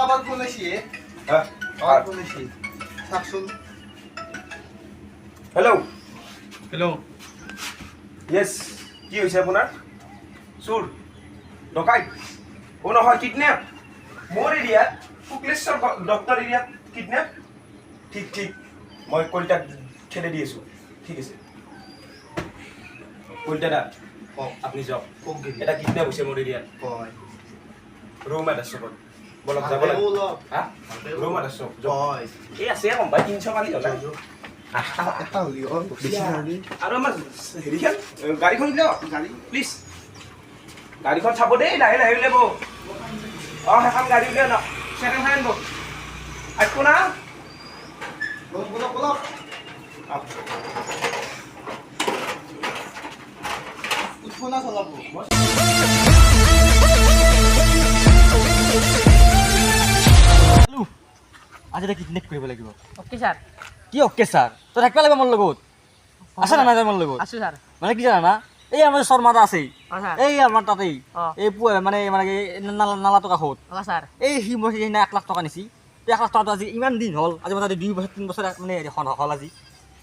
আবাৰ phone আসি হ্যাঁ আবাৰ phone আসি থাকছুন হেল্ল' হেল্ল' ইয়েছ কি হৈছে আপোনাৰ চোৰ ডকাইত অ' নহয় কিডনেপ মোৰ এৰিয়াত শুক্লেশ্বৰ ডক্টৰ এৰিয়াত কিডনেপ ঠিক ঠিক মই কলিতাক খেদি দি আছোঁ ঠিক আছে কলিতা দা কওক আপুনি যাওক কওক দিবি এটা কিডনেপ হৈছে মোৰ এৰিয়াত কয় ৰুম এটা চবত বলক যাব ভালকে লাগে ওলাওক। হা ৰুম এটা চব কয় এই আছে কোম্পানী 300 কালি হ'লে এটা হ'লি হ'ল বেছি নহ'লি আৰু আমাৰ হেৰিখন গাড়ীখন উলিয়াও গাড়ী প্লিজ গাড়ীখন চাব দেই লাহে লাহে উলিয়াব অঁ সেইখন গাড়ী উলিয়াই লওক ছেকেণ্ড হেণ্ড আনিব আনিব না বলক বলক উঠব না চলাব আজি এটা কিডনেপ কৰিব লাগিব অ'কে ছাৰ কি অ'কে ছাৰ তই থাকিব লাগিব মোৰ লগত আছে না নাই মোৰ লগত আছোঁ ছাৰ মানে কি জানা এই আমাৰ শৰ্মাদা আছেই অঁ ছাৰ এই আমাৰ তাতেই অঁ এই মানে মানে নালাটো কাষত অঁ ছাৰ এই সি মই সেইদিনা 1 লাখ টকা নিছি 1 লাখ টকাটো আজি ইমান দিন হ'ল আজি মানে 2 বছৰ 3 বছৰ মানে হ'ল আজি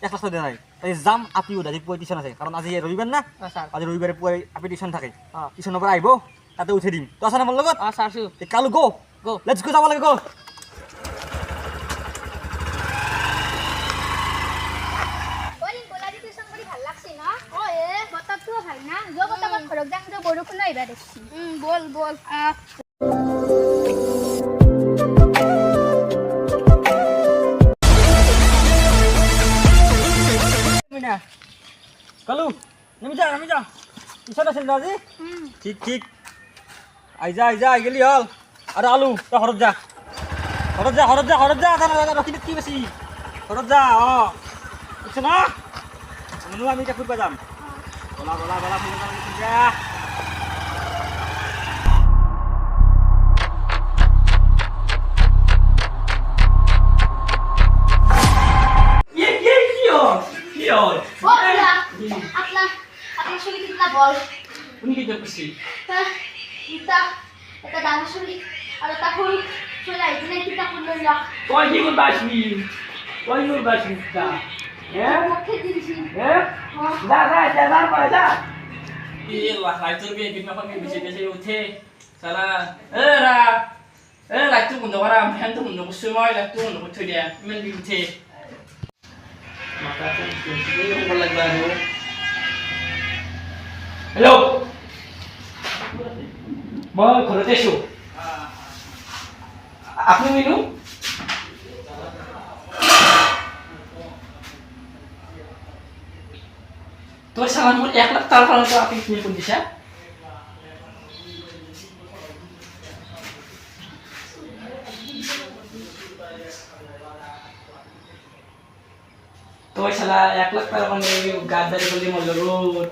1 লাখ টকা দিয়া নাই এই যাম আপিও আজি পুৱাই টিউশ্যন আছে কাৰণ আজি ৰবিবাৰ না অঁ ছাৰ আজি ৰবিবাৰে পুৱাই আপি টিউশ্যন থাকে অঁ টিউশ্যনৰ পৰা আহিব তাতে উঠাই দিম তই আছা না মোৰ লগত অঁ ছাৰ চো কালু গো গো লেটছ গো যাব লাগে গো বল বল কালু নামি যা টিউশ্যন আছিল না আজি ঠিক ঠিক আই যা গেলি হল আৰু আলু তই ঘৰত যা ৰখি কি বেছি ঘৰত যা অঁ বুজিছ না মানুহ আমি এতিয়া ফুৰিব যাম বলা ফুৰিব যা আপনাৰ শৰীৰ কিতনা বল কোনে কিডনেপ কৰিছে ইতা এটা ডাঙৰ শৰীৰ আৰ এটা সৰু শৰীৰ আইছে না কিতা কৰল না তই কি কৰিব আসবি তা মুখে দিছি যা পাৰে যা এই লাইটৰ বিয়ে কিডনেপৰ বেছি উঠে সালা লাইটটো বন্ধ কৰা ফেনটো বন্ধ কৰিছোঁ মই লাইটটো বন্ধ কৰি থৈ দিয়া ইমান বিল উঠে হেল্ল' মই ঘৰতে আছোঁ আপুনি মিনু তোৰ চামান মোৰ 1 লাখ টকাৰ কাৰণে আপুনি কি কোন দিছা তোৰ চালা 1 লাখ টকাৰ কাৰণে গাদ্দাৰি কৰি মোৰ লগত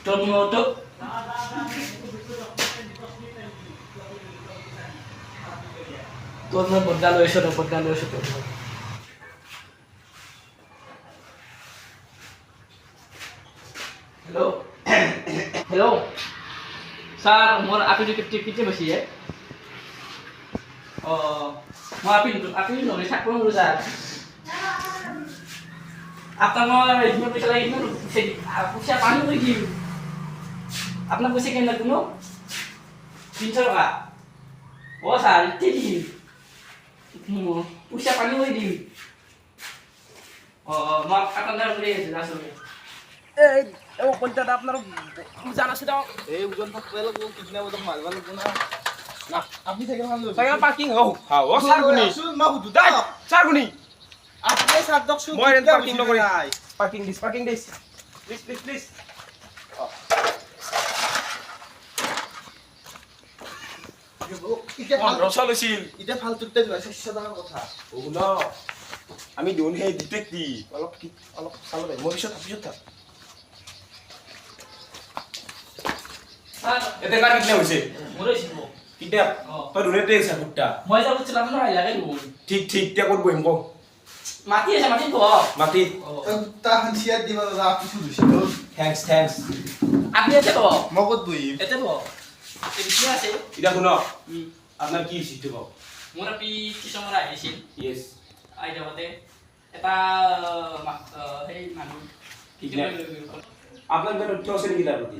তোৰ মতো তোৰ মই বদলা লৈছোঁ তোৰ হেল্ল' ছাৰ মোৰ আপি কেতিয়া বেছিয়ে অঁ মই আপি নগৈ থাকিব নোৱাৰোঁ ছাৰ আপনাৰ ইমান পইচা লাগে ইমান পইচা পানী কৰি দিম আপনাৰ পইচা কেন লাগব 300 টকা ও স্যাৰ ইতে দিম পইচা পানী কৰি দিম মই আপনার করে আসলে এই কলিতা আপনার জান আছে তো এই ওজন থাকবে লাগব কিডনেপ ওজন মারবা লাগব না আপনি থেকে ভাল লইছে তাই পাৰ্কিং হও হাও সাৰগুনি শুন মা হুদু দাই সাৰগুনি আপনি সাত দক শুন মই ৰেন্ট পাৰ্কিং নকৰি পাৰ্কিং দিছ প্লিজ ইতে ভাল ৰচা লৈছিল ইতে ভাল তুতে যোৱা 600 টাকাৰ কথা ওগুলো আমি দিওঁ সেই ডিটেক্টিভ অলপ চাব দে মই পিছত থাক স্যার এতে কাৰ কিডনেপ হৈছে মোরে ছিল কিডনেপ তই দুনেতে আছে কুত্তা মই যাব ছিলাম না লাগে গো ঠিক এতিয়া ক'ত বহিম কওঁ মাটি আছে মাটি তো মাটিত তা হানচিয়া দিবা দাদা আপনি শুনিছিল থেংকস আপনি আছে তো মগত বহিম এতে তো এই বিষ্ণু আছে এতিয়া শুনক আপোনাৰ কি চিঠি কওক মোৰ আপি কিছুমান আহিছিল য়েছ আইডিয়াতে এটা সেই মানুহ আপোনাৰ কিবা তথ্য আছে নেকি তাৰ প্ৰতি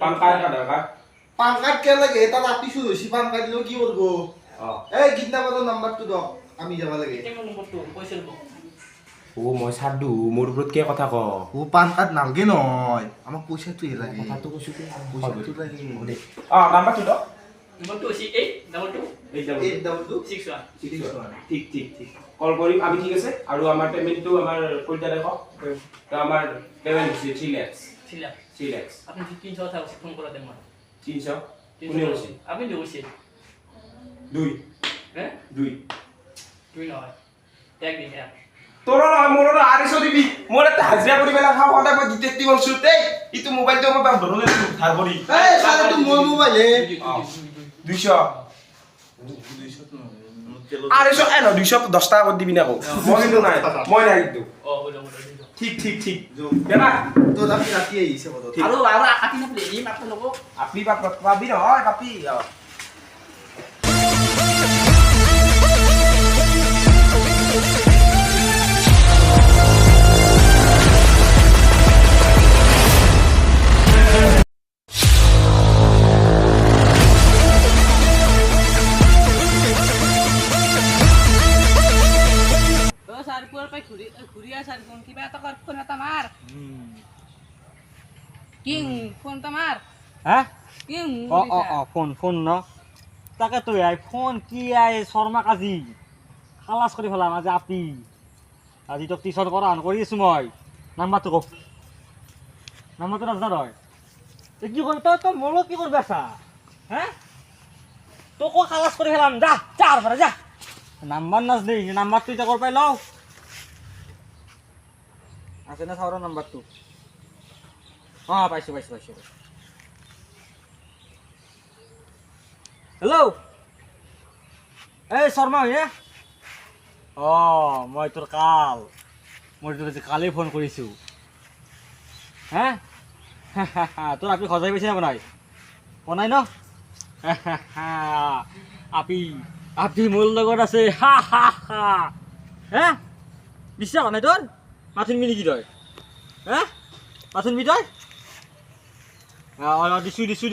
পান কাৰ্ড আধাৰ কাৰ্ড পান কাৰ্ড কে লাগে এটা ৰাতিছো হৈছি পান কাৰ্ড দিলেও কি কৰিব এই কিডনাপাৰৰ নাম্বাৰটো দক আমি যাব লাগে কেমন নম্বৰটো কৈছিল মই চাদু মোৰ ওপৰত কি কথা কওঁ পান কাৰ্ড নালগে নহয় আমাক পইচাটোহে লাগে কথাটো কৈছো পইচাটো লাগে নাম্বাৰটো দিয়ক নম্বৰটো হৈছে 822 ঠিক ঠিক ঠিক কল কৰিম আমি ঠিক আছে আৰু আমাৰ পেমেন্টটো আমাৰ কইটা দেখক তো আমাৰ পেমেন্ট হৈছে 3 লাখ আপনি 300 কথা ফোন কৰাতে মই 300 কোনে কৈছে আপনি কৈছে 2 হ্যাঁ 2 তুই নহয় এক দিন এক তোৰ নহয় মোৰ আৰিছো দিবি মোৰ এটা হাজিৰা কৰি পেলাই খাওঁ সদায় মই ডিটেক্টিভ হৈছো দেই ইটো মোবাইলটো মই বাপ ধৰলে ধাৰ কৰি এই সাৰা তো মোৰ মোবাইল হে 200 আৰিছো এ ন 210 টাকা কৰি দিবি না আকৌ মই কিন্তু নাই মই নাই কিন্তু ঠিক ঠিক ঠিক দেবা তো রাতি রাতি আইছে কত আৰু কাটি নপলে এই মাত্ৰ লব আপনি পাবি নহয় পাপি হ্যাঁ ফোন ন তাকে তো ফোন কি শর্মা কাজি খালাস করে ফেলাম আজি আপি আজি তোক টিউশন করা কৰি আছো মই নাম্বাৰটো কওক নাম্বাৰটো নাজানা নহয় কি করবি তই মোলো কি করবি আসা হ্যাঁ তোকো খালাস করে ফেলাম যা চার বারে যা নাম্বার নাচ নেই নাম্বার তুই কর পাই লও আছে না সাউরা নাম্বারটো পাইছো হেল্ল' এই শৰ্মা হয়নে মই তোৰ মই তোৰ কালি ফোন কৰিছোঁ হে তোৰ আপি সজাই পাইছে বনাই ন আপি মোৰ লগত আছে হে বিশ্বাস হোৱা নাই তোৰ মাথুনবি নেকি তই হে মাথুনবি তই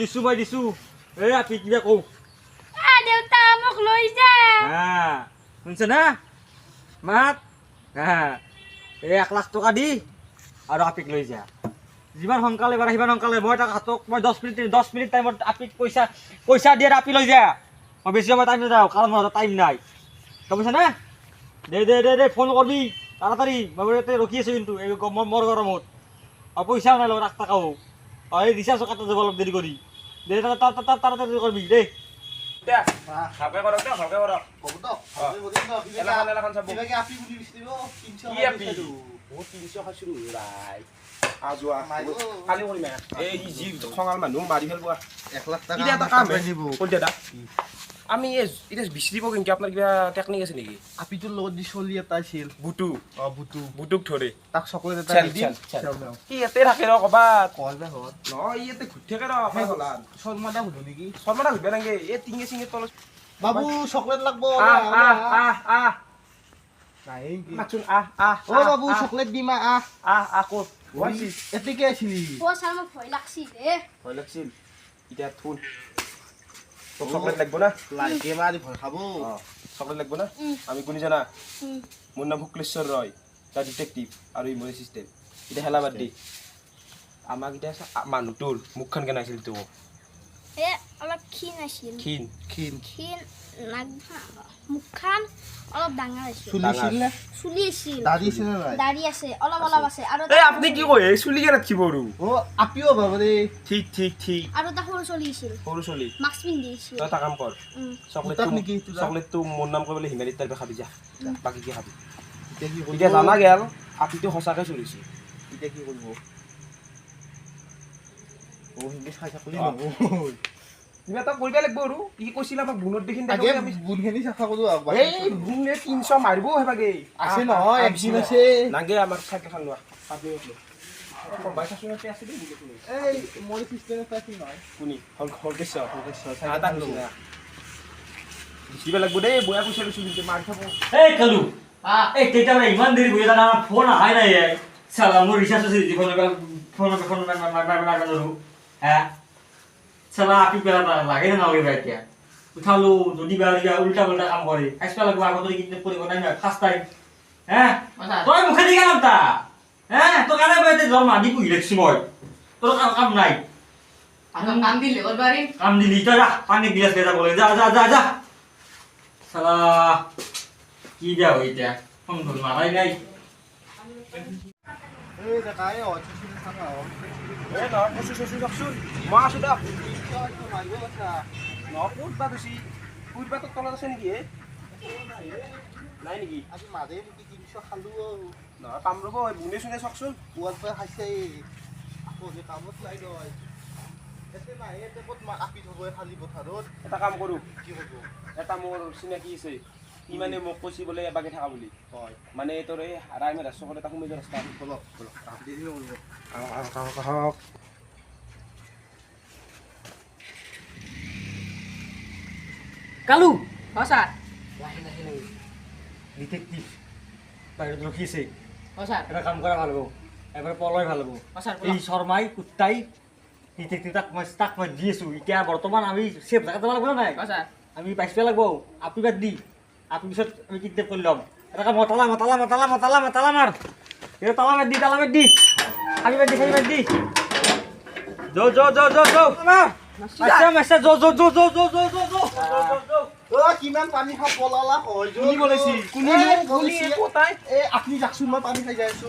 দিছো মই দিছো এই আপি কিবা কওঁ দেউতা মোক লৈ যা শুনছে না মাত এই 1 লাখ টকা দি আৰু আপিক লৈ যা যিমান সোনকালে বাৰ সিমান সোনকালে মই তাক হাতক মই 10 মিনিট টাইমত আপিক পইচা দিয়ে আপি লৈ যা মই বেছি সময় টাইম নাযাওঁ কাৰণ মোৰ টাইম নাই গম পাইছা না দে ফোন কৰবি তাড়াতাড়ি মই ৰখি আছো কিন্তু এই মোৰ গৰমত আৰু পইচাও নাই লগত 1 টকাও এই ৰিচাৰ্জ কাটা যাব অলপ দেৰি কৰি দে তাড়াতাড়ি কৰবি দেই ভালকে কৰক দে ভালকে কৰক কব তো এলাখন চাব কিবাকে আপি বুলি দিছিলো 300 কি আপি বহুত 300 খাইছিলো ৰাই আজোৱা কালি কৰিম এই জি খঙাল মানুহ মাৰি ফেলব 1 লাখ টাকা এটা কাম দিব কোন দাদা আমি এটা বিচৰিব কিন্তু আপোনাৰ কিবা টেকনিক আছে নেকি আপিটোৰ লগত দি চলি এটা আছিল বুটু বুটুক ধৰে তাক চকলেট এটা দি দিম কি ইয়াতে থাকে ৰ কবাত কল দে হত নহয় ইয়াতে ঘুৰি থাকে ৰ আপোনাৰ হলান শৰ্মাদা হুলো নেকি শৰ্মাদা ঘুৰিব নাগে এই টিঙে চিঙে তলত বাবু চকলেট লাগবো নাই মাছুন ও বাবু চকলেট দিমা ক'ত এতিকে আছিলি ও স্যার মোক ভয় লাগছি দে ভয় লাগছিল এতিয়া থুন তোক চকলেট লাগব না লাগে মাৰি ভয় খাব চকলেট লাগব না আমি কোনি জানা মোৰ নাম শুক্লেশ্বৰ ৰয় দা ডিটেক্টিভ আৰু ইমৰি এচিষ্টেণ্ট এতিয়া হেলা বাদ দি আমাক এতিয়া মানুহটোৰ মুখখন কেনে আছিল তো এ অলপ ক্ষীণ আছিল ক্ষীণ মুখখান অলপ ডাঙৰ আছিল চুলি আছিল নে চুলি আছিল দাড়ি আছিল নে নাই দাড়ি আছে অলপ আছে আৰু এই আপনি কি কয় চুলি কেনে ৰাখিব আৰু ও আপিও বাবৰে ঠিক আৰু এটা সৰু চলি আছিল সৰু চলি মাস্ক পিন্ধি আছিল তই এটা কাম কৰ উতাক নেকি তোৰা? চকলেটটো মোৰ নাম কৰিবলৈ হিমালিত টাইপে খাবি যা বাকী কি খাবি এতিয়া কি কৰিব এতিয়া জানা গেল আপিটো সঁচাকে চলিছে এতিয়া কি কৰিব ও হিন্দি খাই থাকলি অ। নহয় কিবা এটা কৰিব লাগিব আৰু কি কৈছিল আমাক গুণত দেখিন আগে বুনখিনি চাফা কৰো এই গুণে 300 মাৰিব হেবাগে আছে নহয় একদিন আছে নাগে আমাৰ চাইকেলখন লোৱা আপনি কোনবাই শাশুড়ি আছে দি বুঝে শুনি এই মই সিস্টেমে পাইছি নহয় শুনি হলকেশ আদা না দিবা লাগব দেই বয়া পয়সা লৈছো কিন্তু মার খাবো এই কালু হ্যাঁ এই কেইটা ইমান দেৰি বহি থাকা আমাৰ ফোন অহাই নাই চালা মোৰ ৰিচাৰ্জ আছে ফোন মাৰিব হ্যাঁ চালা আপি পেলা লাগে না নালাগে এতিয়া উঠালো যদি উল্টা পাল্টা কাম কৰে আসবা লাগব আগতে কিন্তু কৰিব নাই নহয় ফাৰ্ষ্ট টাইম হ্যাঁ তই মুখে দি কাম তা হ্যাঁ তো কানে বাইতে জন্ম আদি পুহি ৰাখছি মই তোৰ কাম নাই আপনার কাম দিলে ওর বাড়ি কাম দিলি তই যা পানী গিলাচ লৈ যাব লাগে যা যা যা যা চালা কি দিয়া হয় এতিয়া ফোন কৰি মাৰাই নাই এই দেখা এই অচিচিন থাকা এ না কচু কচু রাখছুন মা আছো দা মাৰিব কথা ন কোট বা দছি কুইট বা তো তলত আছে নেকি নাই নেকি আজি মাদে নেকি 300 খালো না পাম ৰব বুনে শুনে চকছুন পুৱাৰ পৰা খাইছে আকৌ যে কামত নাই নহয় এতে নাই এতে ক'ত আপি থব খালি পথাৰত এটা কাম কৰো কি হ'ব এটা মোৰ চিনাকি আছে ই মানে মোক কৈছি বোলে এবাগে থাকা বুলি হয় মানে তোৰ এই ৰাইমে ৰাস্তাখনত এটা সোমাই যোৱা ৰাস্তা বলক বলক আপনি দিলে বলব হওক কালু হ্যাঁ স্যাৰ ডিটেকটিভ বাহিৰত ৰখিছে হ্যাঁ স্যাৰ এটা কাম কৰা ভাল হ'ব এবাৰ পলয় ভাল হ'ব হ্যাঁ স্যাৰ এই শৰ্মাই কুত্তাই ডিটেকটিভ তাক মই দি আছোঁ এতিয়া বৰ্তমান আমি চেফ জেগাত যাব লাগিব নাই হ্যাঁ স্যার আমি পাইছিব লাগিব আপি বাদ দি আপি পিছত আমি কিডনেপ কৰি ল'ম এটা মতালা মাৰ এটা তালা মাৰ দি খাবি বাদ দি কিমান পানী খাব পলালা হয় কোনি বলাইছি কোনি বলাইছি কোতাই এ আপনি যাকচোন মই পানী খাই যাই আছো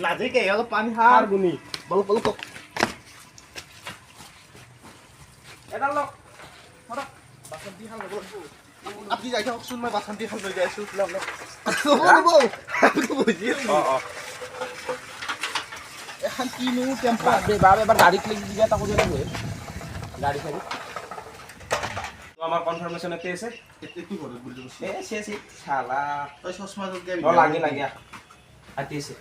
লাজেকে অলপ পানী খা আর গুনি বলক বলক এটা লক বাসন দি খাল আপনি যাই থাকচোন মই বাসন দি খাল লৈ যাই আছো লওক বুজি এখন কিনো টেম্পা বাবা এবার গাড়ি ক্লিক দিবা তাকো দিলে গাড়ি খালি তো আমার কনফার্মেশন এতে আছে একটু করে বুঝতে পারছি এ সে সে শালা ওই চশমা তো কে ন লাগে লাগে আতি আছে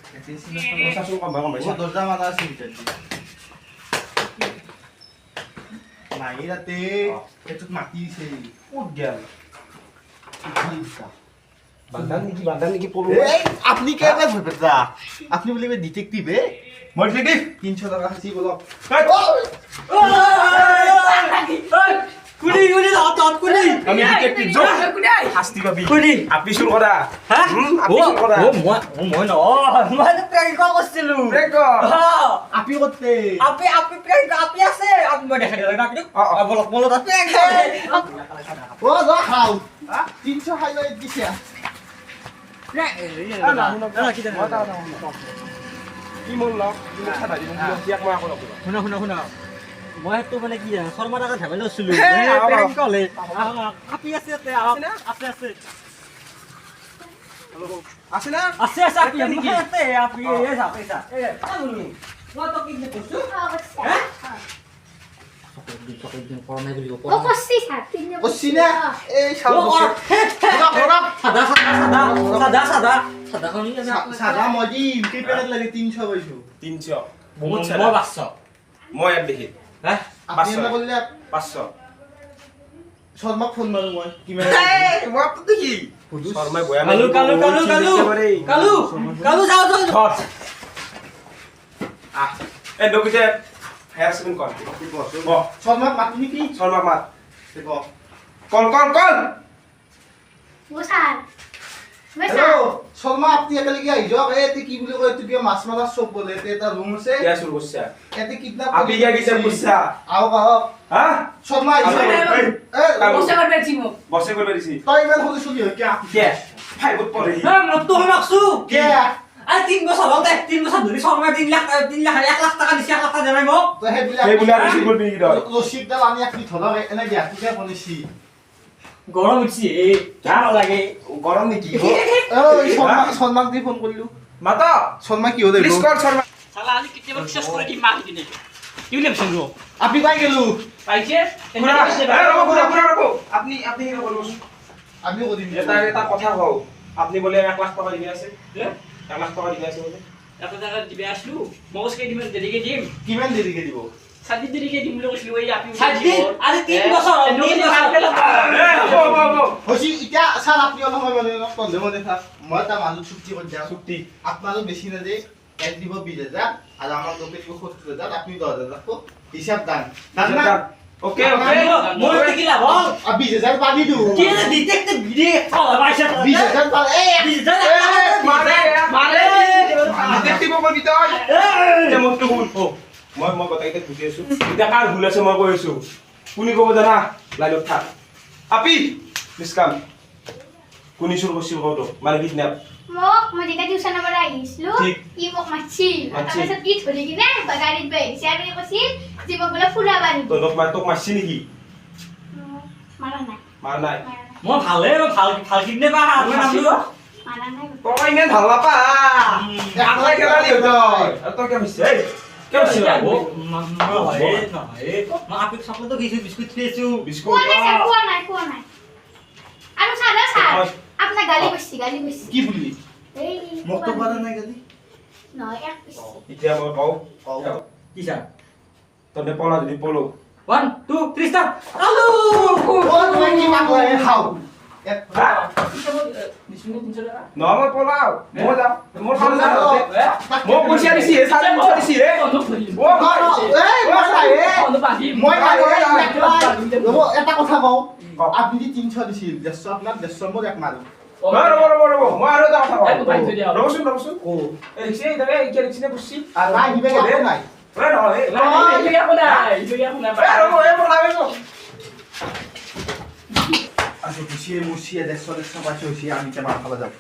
শাসন কম কম ও দরজা মারা আছে ভিতর নাই রাতে একটু মাতিছে উঠ গেল বান্দান নাকি পড়ো এই আপনি কে না ভেবেদা আপনি বলিবে ডিটেকটিভ এ মই ডিটেকটিভ 300 টাকা হাসি বলো কুলি আমি ডিটেকটিভ জো শাস্তি পাবি কুলি আপনি শুরু করা হ্যাঁ আপনি শুরু করা মই ন মই প্ৰেংক কৰিছিলো ব্ৰেক আপনি কৰতে আপি প্ৰেংক আপি আছে আপি মই দেখাই দিলাম আপনি বলক প্ৰেংক ও যা খাও 300 হাইলাইট দিছে কি মন লক তুমি ছাড়া দিন দিয়াক মই আকৌ লগ শুনা মই তো মানে কি জানো শৰ্মা দাদা ধেমালি আছিলো হে, প্ৰেংক হলে আপি আছে আছে আছে না আছে আপি আছে আপি এই যা পইচা এই কালুনি মই তো কি কৈছো ও কষ্ট স্যার বসছি না এই শালা সাদা খনি সাদা মজি কি পেলেট লাগে 300 পয়সা 300 বহুত বহুত ছাড়া বাচ্চা মই আর দেখি হ্যাঁ আপনি না বললে 500 শর্মা ফোন মারু মই কি মই তো দেখি শর্মায় বয়া কালু যাও ধর এ ডকুতে হ্যারাসমেন্ট কর ব শর্মা মাতনি কি শর্মা মাত দেখো কল ও স্যার হ্যালো শর্মা আপনি একালে কি আইছো এতে কি বলে কয় তুই মাছ মারা সব বলে এতে এটা রুম আছে क्या शुरू করছা এতে কিডনা আপনি क्या কিছে করছা আও হ্যাঁ শর্মা আইছো বসে করবে চিমো বসে কইবে দিছি তাই ইমান হলে শুনি কি আপনি কে ভাই বহুত পড়ে হ্যাঁ মত তো মাকসু কে আরে 3 বছর হল 3 বছর ধরে শর্মা 3 লাখ 1 লাখ টাকা দিছি 1 লাখ টাকা জানাই মো তো হে বলে এই বলে আর বেশি করবি কি দর রশিদ দাল আমি আপনি ধরা এনে দিয়া তুই বলেছি গরম হচ্ছে কেমন লাগে গরম নাকি ওই শর্মা দি ফোন করলু মাতা শর্মা কি হলে প্লিজ কল শর্মা শালা আমি কিতে বিশ্বাস করে কি মার দিনে কি বলে শুনলো আপনি পাই গেলু পাইছে রবো আপনি কি বলবো আমি ওদিন এটা কথা কও আপনি বলে 1 লাখ টাকা দিবে আছে 1 লাখ টকা দিবা আছে বোলে এটা জায়গা দিবে আসলো মই কৈছো কেইদিনমান দেৰিকে দিম কিমান দেৰিকে দিব 7 দিন দেৰিকে দিম বুলি কৈছিলো এই আপি 7 দিন? আজি 3 বছৰ হ'ল, 3 বছৰ। হৈছে এতিয়া ছাৰ আপুনি অলপ সময় মানে কন্ধে মনে থাক মই তাৰ মানুহ চুক্তি কৰি যাওঁ চুক্তি আপোনালোক বেছি নাযায় এক দিব 20,000 আৰু আমাৰ লোকে দিব 70,000 আপুনি 10,000 ৰাখো হিসাব দান দান না ওকে মোৰ কি লাভ হ'ল? 20,000 পাবি দিও কি যে ডিটেক্টিভ ভিডিঅ ফল পাইছে 20,000 পালে এই 20,000 মাৰে ডিটেকটিভ কবি তই যে মতটো শুন মই কথাইতে বুজি আছো এতিয়া কাৰ ভুল আছে মই কৈ আছো কোনি কব জানা লাইনত থাক আপি প্লিজ কাম কোনি চুৰ কৰিছিল কওতো মানে কিডন্যাপ মই যেতিয়া টিউচনৰ পৰা আহিছিলো ঠিক। ই মোক মাতছিল মাতছিল। তাৰপিছত ই ধৰি কিনে গাড়ীত বহিছে আৰু ই কৈছিল যে মোক বোলে ফুৰাব নিব তোক মাৰছি নেকি মাৰা নাই মাৰ নাই মই ভালে ভাল কিডনে পা আপোনাৰ নামটো মাৰা নাই তই ইমান ভাল নাপা আগলাই খেলা দি তই আৰু তই কেম হৈছে এই কেম হৈছে বাবু নহয় মই আপি চকলেটো কিছু বিস্কুট খাইছো বিস্কুট কোৱা নাই আৰু সাদা সাদ আপোনাৰ গালি বসছি কি বুলি এই মোক তো পাৰা নাই গালি নহয় এক পিছ এতিয়া মই কওঁ কি স্যার তহঁতে পলা যদি পলো 1 2 3 স্টার্ট আলু ও তুমি কি পাগল হে খাও এক নহয় মই পলাও মই যাওঁ মোৰ কাম যাওঁ মই পইচা দিছি হে চাৰে পইচা দিছি হে এই মই নাই মই ৰব এটা কথা কওঁ আপুনি 300 দিছিল 150 আপোনাক 150 মোক এক মাৰো ৰ'ব মই আৰু এটা কথা কওঁ এক বাইক থৈ দিয়া। ৰ'বচোন ও এই ৰিক্সা এইদাবে এতিয়া ৰিক্সা বুঝছি আৰ নাই দিবে একো নাই এই নহয় এই ৰ'ব এই পলাও আচ্ছা মুছিয়ে মুছিয়ে 150 পাইছে হইছে আমি তে মার খাবা যাব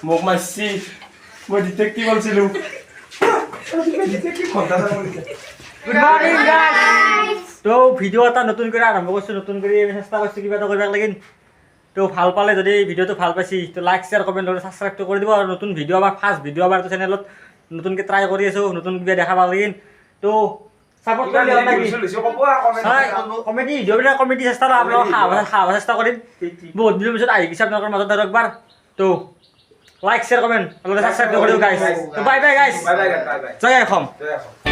মোক মারছি মই ডিটেকটিভ বলছিলো ডিটেকটিভ ঘন্টা যাব গুড মর্নিং গাইস তো ভিডিও এটা নতুন করে আৰম্ভ কৰিছো নতুন কৰি চেষ্টা কৰিছো কিবা এটা কৰিব লাগিন তো ভাল পালে যদি ভিডিওটো ভাল পাইছি তো লাইক শেয়ার কমেন্ট আৰু সাবস্ক্ৰাইব কৰি দিব আৰু নতুন ভিডিও আবাৰ ফাৰ্স্ট ভিডিও আবাৰ তো চ্যানেলত নতুনকে ট্ৰাই কৰি আছো নতুন কিবা দেখাব লাগিন তো সাপোৰ্ট কৰি দিবা নাকি কমেডি ভিডিও বিলাক কমেডি চেষ্টা আপোনালোক খাব চেষ্টা কৰিম বহুত দিনৰ পিছত আহি গৈছে আপোনালোকৰ মাজত আৰু একবাৰ তো লাইক শেয়াৰ কমেন্ট আৰু সাবস্ক্ৰাইব কৰি দিও গাইস তো bye bye guys bye bye জয় অসম বাই